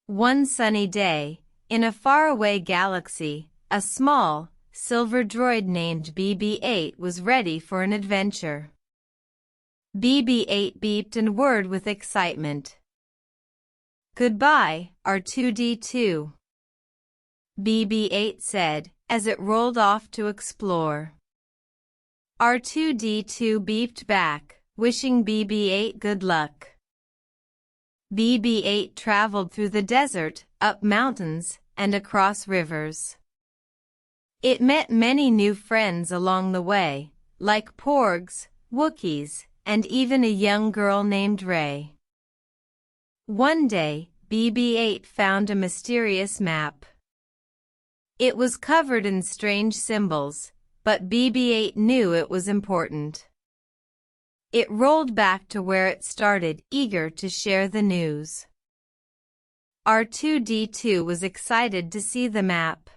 One sunny day, in a faraway galaxy, a small, silver droid named BB-8 was ready for an adventure. BB-8 beeped and whirred with excitement. "Goodbye, R2-D2," BB-8 said, as it rolled off to explore. R2-D2 beeped back, wishing BB-8 good luck. BB-8 traveled through the desert, up mountains, and across rivers. It met many new friends along the way, like Porgs, Wookies, and even a young girl named Rey. One day, BB-8 found a mysterious map. It was covered in strange symbols, but BB-8 knew it was important. It rolled back to where it started, eager to share the news. R2-D2 was excited to see the map.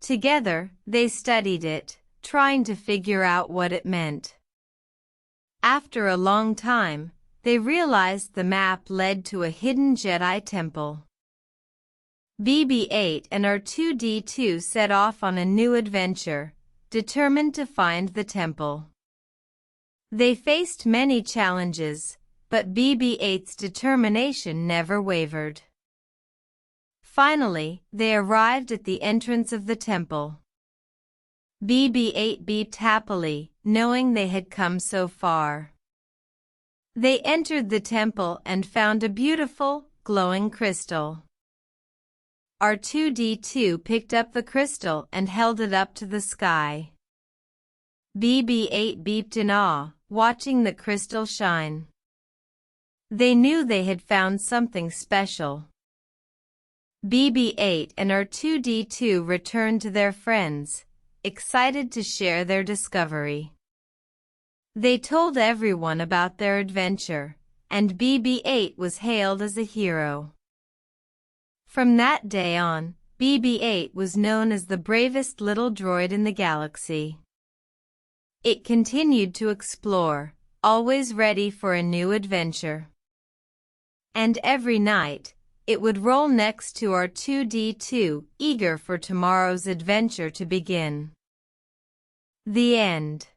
Together, they studied it, trying to figure out what it meant. After a long time, they realized the map led to a hidden Jedi temple. BB-8 and R2-D2 set off on a new adventure, determined to find the temple. They faced many challenges, but BB-8's determination never wavered. Finally, they arrived at the entrance of the temple. BB-8 beeped happily, knowing they had come so far. They entered the temple and found a beautiful, glowing crystal. R2-D2 picked up the crystal and held it up to the sky. BB-8 beeped in awe, watching the crystal shine. They knew they had found something special. BB-8 and R2-D2 returned to their friends, excited to share their discovery. They told everyone about their adventure, and BB-8 was hailed as a hero. From that day on, BB-8 was known as the bravest little droid in the galaxy. It continued to explore, always ready for a new adventure. And every night, it would roll next to R2-D2, eager for tomorrow's adventure to begin. The end.